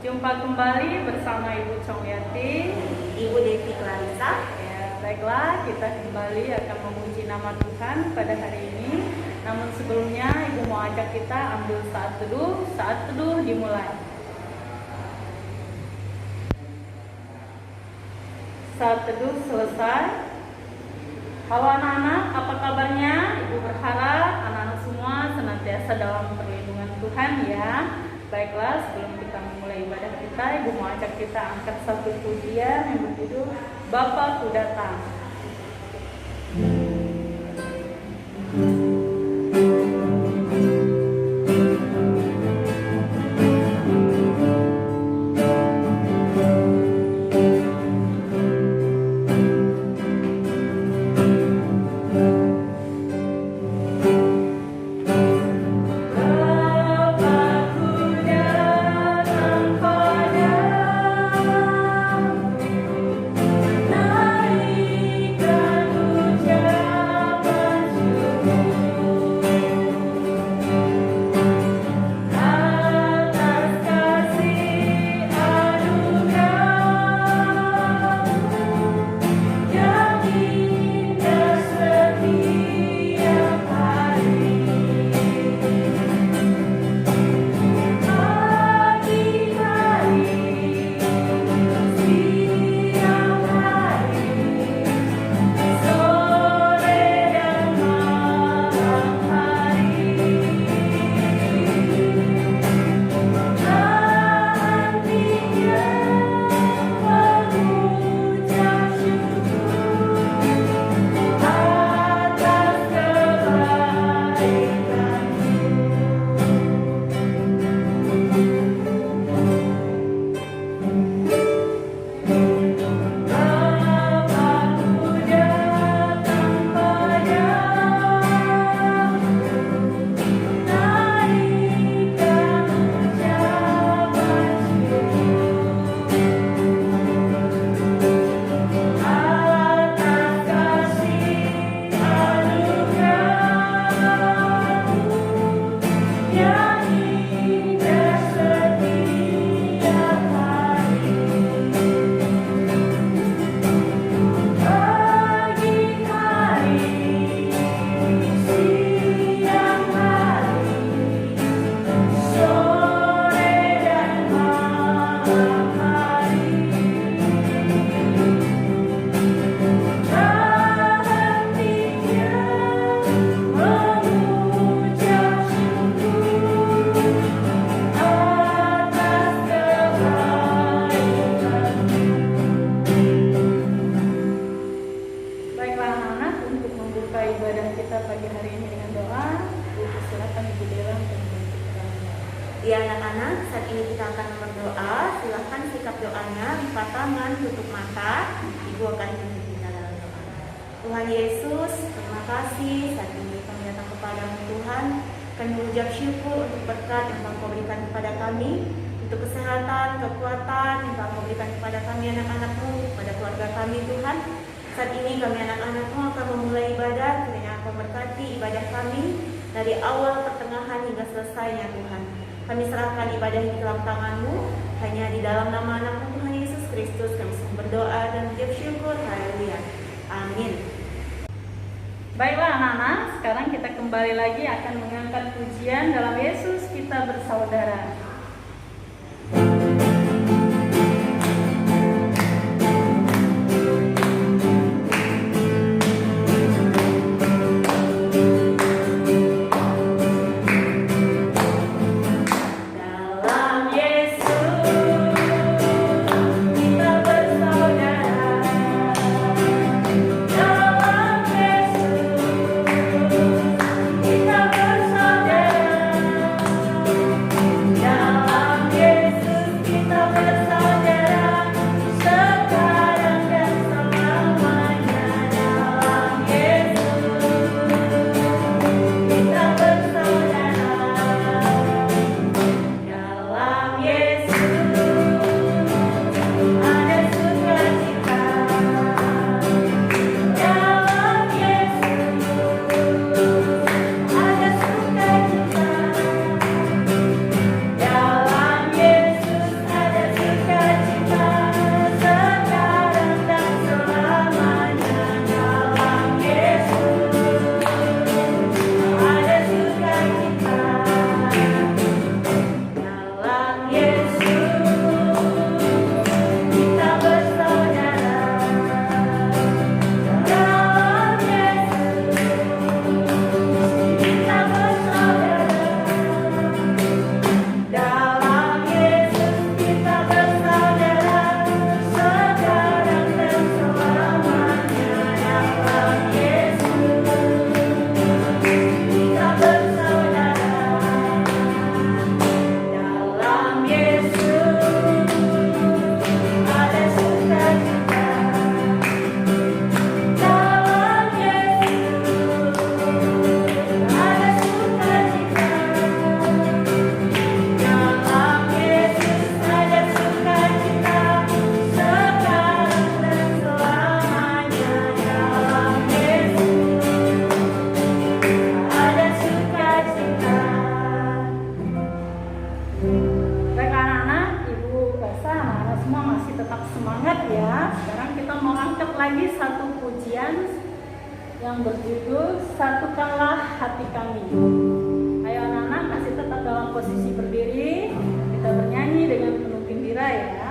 Jumpa kembali bersama Ibu Chongyati, Ibu Devi Clarissa. Ya, baiklah, kita kembali akan memuji nama Tuhan pada hari ini. Namun sebelumnya, Ibu mau ajak kita ambil saat teduh dimulai. Saat teduh selesai. Halo anak-anak, apa kabarnya? Ibu berharap anak-anak semua senantiasa dalam perlindungan Tuhan ya. Baiklah, sebelum kita memulai ibadah kita, Ibu mau ajak kita angkat satu pujian yang berjudul Bapa-Ku Datang. Ya anak-anak, saat ini kita akan berdoa. Silahkan sikap doanya, lipat tangan, tutup mata. Ibu akan pimpin kita dalam doa. Tuhan Yesus, terima kasih saat ini kami datang kepadamu Tuhan. Kami mengucap syukur untuk berkat yang Engkau berikan kepada kami, untuk kesehatan, kekuatan yang Engkau berikan kepada kami anak-anakmu, kepada keluarga kami Tuhan. Saat ini kami anak-anakmu akan memulai ibadah, kiranya Engkau berkati ibadah kami dari awal, pertengahan hingga selesainya Tuhan. Kami serahkan ibadah ini ke dalam tangan-Mu. Hanya di dalam nama anak-Mu Tuhan Yesus Kristus kami berdoa dan mengucap syukur. Haleluya. Amin. Baiklah anak-anak, sekarang kita kembali lagi akan mengangkat pujian dalam Yesus kita bersaudara. Yeah. yang berjudul Satukanlah Hati Kami. Ayo anak-anak masih tetap dalam posisi berdiri. Kita bernyanyi dengan penuh gembira ya.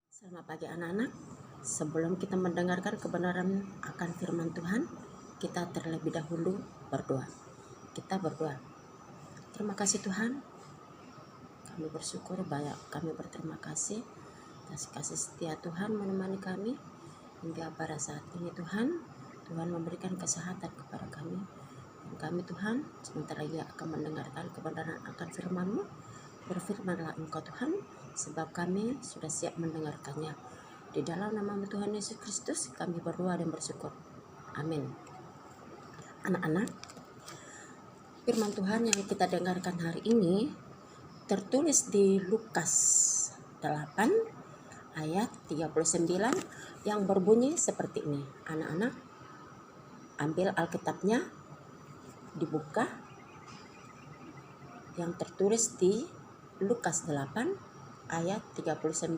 Selamat pagi anak-anak. Sebelum kita mendengarkan kebenaran akan firman Tuhan, kita terlebih dahulu berdoa. Kita berdoa. Terima kasih Tuhan. Kami bersyukur banyak, kami berterima kasih atas kasih setia Tuhan menemani kami hingga pada saat ini Tuhan. Tuhan memberikan kesehatan kepada kami. Dan kami Tuhan sebentar lagi akan mendengarkan kebenaran akan firman-Mu. Berfirmanlah Engkau Tuhan, sebab kami sudah siap mendengarkannya. Di dalam nama Tuhan Yesus Kristus kami berdoa dan bersyukur. Amin. Anak-anak, firman Tuhan yang kita dengarkan hari ini tertulis di Lukas 8 ayat 39 yang berbunyi seperti ini. Anak-anak, ambil Alkitabnya, dibuka yang tertulis di Lukas 8 ayat 39.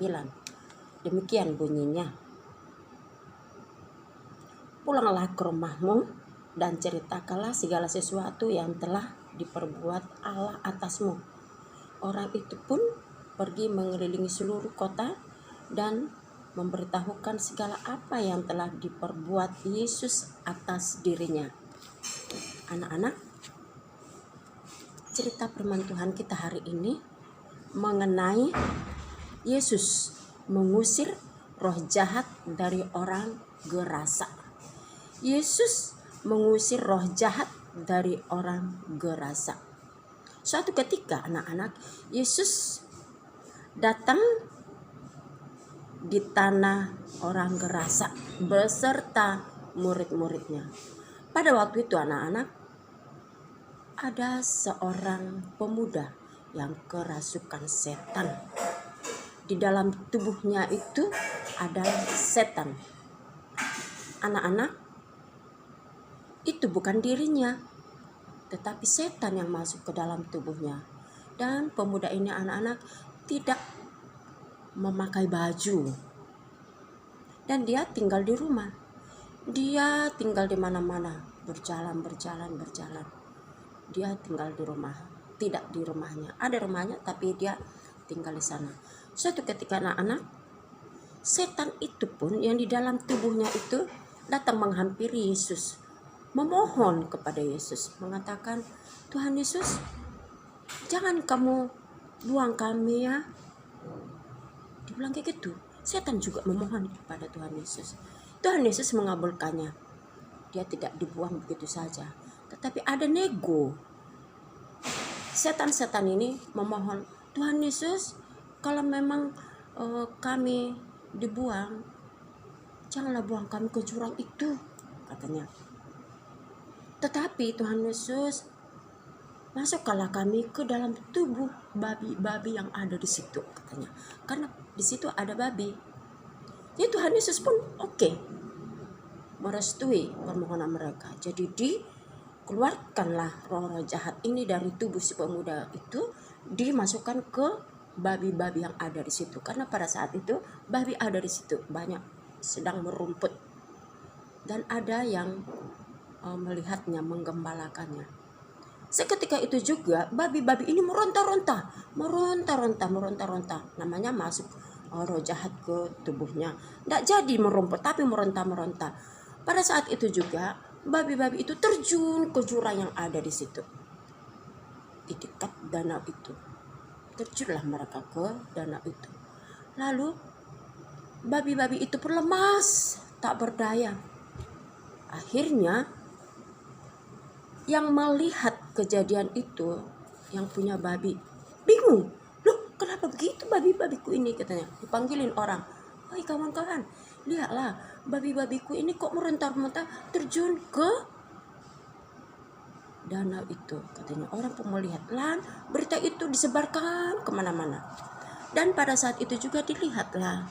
Demikian bunyinya. Pulanglah ke rumahmu dan ceritakanlah segala sesuatu yang telah diperbuat Allah atasmu. Orang itu pun pergi mengelilingi seluruh kota dan memberitahukan segala apa yang telah diperbuat Yesus atas dirinya. Anak-anak, cerita firman Tuhan kita hari ini mengenai Yesus mengusir roh jahat dari orang Gerasa. Yesus mengusir roh jahat dari orang Gerasa. Suatu ketika anak-anak, Yesus datang di tanah orang Gerasa beserta murid-muridnya. Pada waktu itu anak-anak, ada seorang pemuda yang kerasukan setan. Di dalam tubuhnya itu adalah setan. Anak-anak, itu bukan dirinya, tetapi setan yang masuk ke dalam tubuhnya. Dan pemuda ini anak-anak tidak memakai baju. Dan dia tinggal di rumah. Dia tinggal di mana-mana, berjalan. Dia tinggal di rumah. tidak di rumahnya. Ada rumahnya tapi dia tinggal di sana. Suatu ketika anak-anak, setan itu pun yang di dalam tubuhnya itu datang menghampiri Yesus, memohon kepada Yesus, mengatakan, Tuhan Yesus, jangan kamu buang kami ya. Dibilang kayak gitu. Setan juga memohon kepada Tuhan Yesus. Tuhan Yesus mengabulkannya. Dia tidak dibuang begitu saja, tetapi ada nego. Setan-setan ini memohon, Tuhan Yesus, kalau memang kami dibuang, janganlah buang kami ke jurang itu, katanya. Tetapi Tuhan Yesus, masukkanlah kami ke dalam tubuh babi-babi yang ada di situ, katanya. Karena di situ ada babi. Jadi Tuhan Yesus pun oke, merestui permohonan mereka. Jadi dikeluarkanlah roh-roh jahat ini dari tubuh si pemuda itu, dimasukkan ke babi-babi yang ada di situ. Karena pada saat itu babi ada di situ banyak, sedang merumput, dan ada yang melihatnya, menggembalakannya. Seketika itu juga babi-babi ini meronta-ronta. Namanya masuk roh jahat ke tubuhnya. Tidak jadi merumput tapi meronta-meronta. Pada saat itu juga babi-babi itu terjun ke jurang yang ada di situ, di dekat danau itu. Terjunlah mereka ke danau itu. Lalu babi-babi itu pun lemas, tak berdaya. Akhirnya yang melihat kejadian itu, yang punya babi, bingung. Loh, kenapa begitu babi-babiku ini, katanya. Dipanggilin orang. Woi kawan-kawan, lihatlah, babi-babiku ini kok meronta-ronta terjun ke danau itu, katanya. Orang pun melihat, lan berita itu disebarkan kemana-mana. Dan pada saat itu juga dilihatlah,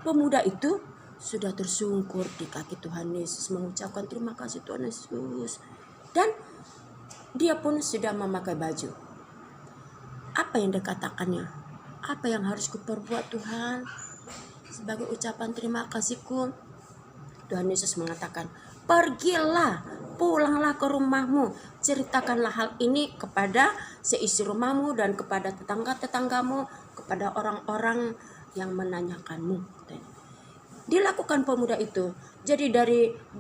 pemuda itu sudah tersungkur di kaki Tuhan Yesus, mengucapkan terima kasih Tuhan Yesus. Dan dia pun sudah memakai baju. Apa yang dikatakannya? Apa yang harus kuperbuat Tuhan sebagai ucapan terima kasihku? Tuhan Yesus mengatakan, pergilah, pulanglah ke rumahmu, ceritakanlah hal ini kepada seisi rumahmu dan kepada tetangga-tetanggamu, kepada orang-orang yang menanyakanmu. Dilakukan pemuda itu. Jadi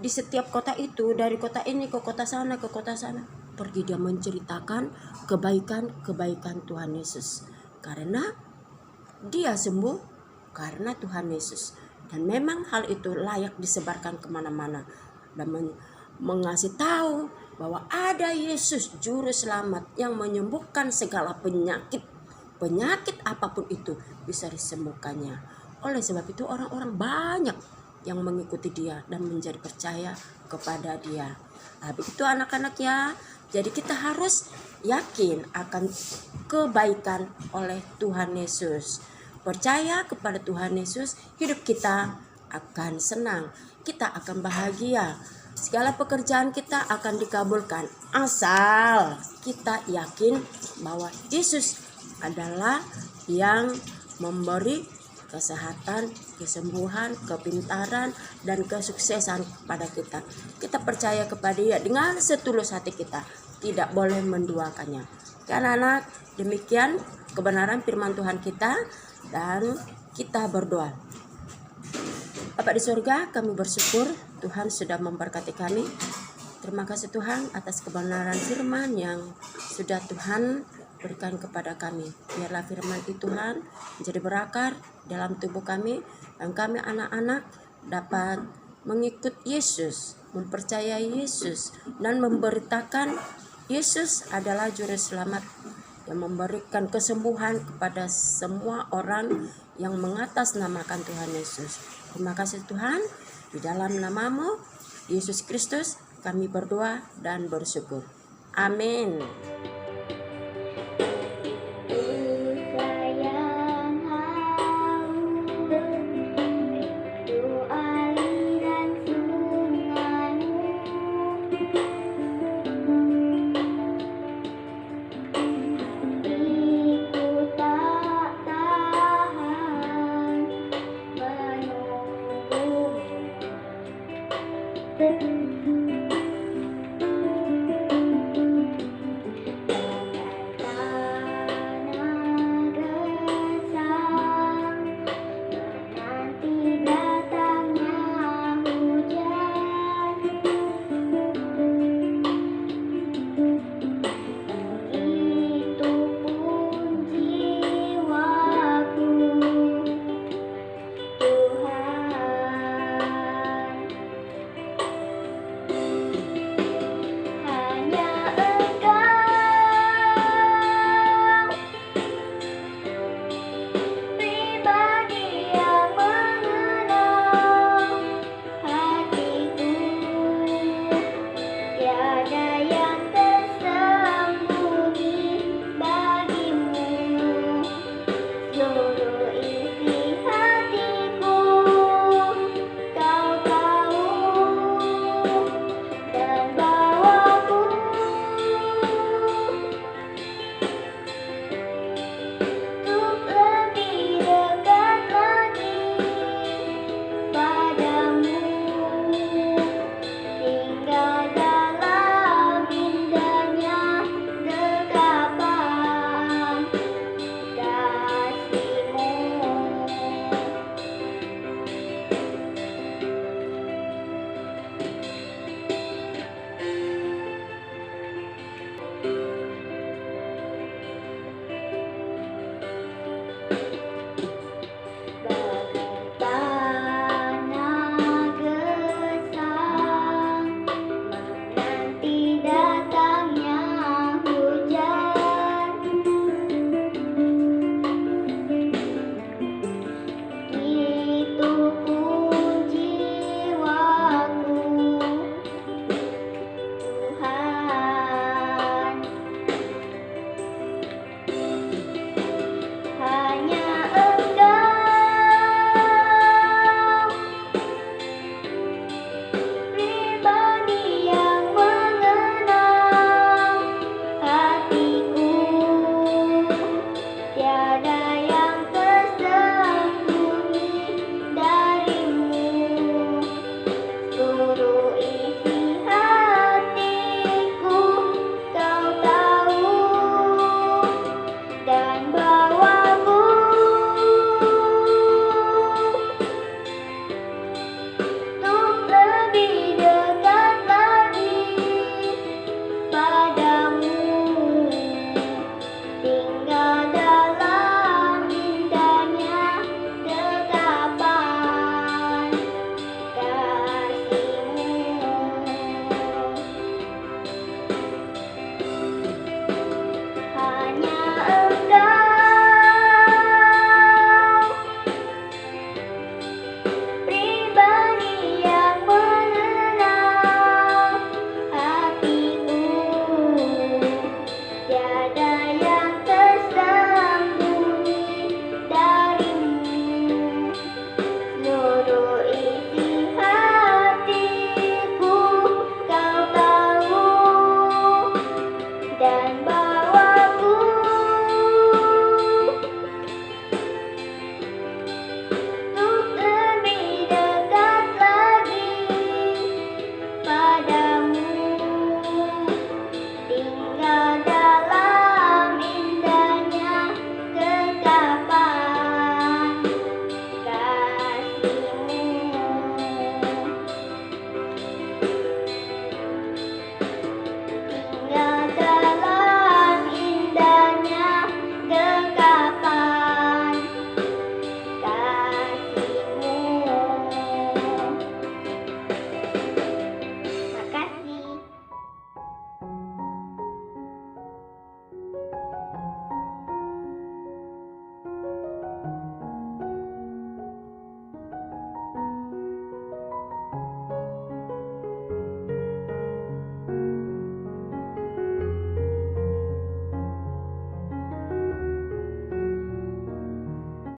di setiap kota itu, dari kota ini ke kota sana, pergi dia menceritakan kebaikan Tuhan Yesus. Karena dia sembuh karena Tuhan Yesus. Dan memang hal itu layak disebarkan kemana-mana. Dan mengasih tahu bahwa ada Yesus juru selamat yang menyembuhkan segala penyakit. Penyakit apapun itu bisa disembuhkannya. Oleh sebab itu orang-orang banyak yang mengikuti dia dan menjadi percaya kepada dia. Begitu anak-anak ya. Jadi kita harus yakin akan kebaikan oleh Tuhan Yesus. Percaya kepada Tuhan Yesus, hidup kita akan senang. Kita akan bahagia. Segala pekerjaan kita akan dikabulkan. Asal kita yakin bahwa Yesus adalah yang memberi kesehatan, kesembuhan, kepintaran, dan kesuksesan kepada kita. Kita percaya kepada Dia dengan setulus hati kita. Tidak boleh menduakannya. Karena anak, demikian kebenaran firman Tuhan kita, dan kita berdoa. Bapa di surga, kami bersyukur Tuhan sudah memberkati kami. Terima kasih Tuhan atas kebenaran firman yang sudah Tuhan berikan kepada kami. Biarlah firman itu Tuhan menjadi berakar dalam tubuh kami, dan kami anak-anak dapat mengikut Yesus, mempercayai Yesus, dan memberitakan Yesus adalah juru selamat yang memberikan kesembuhan kepada semua orang yang mengatasnamakan Tuhan Yesus. Terima kasih Tuhan, di dalam nama-Mu Yesus Kristus kami berdoa dan bersyukur. Amin.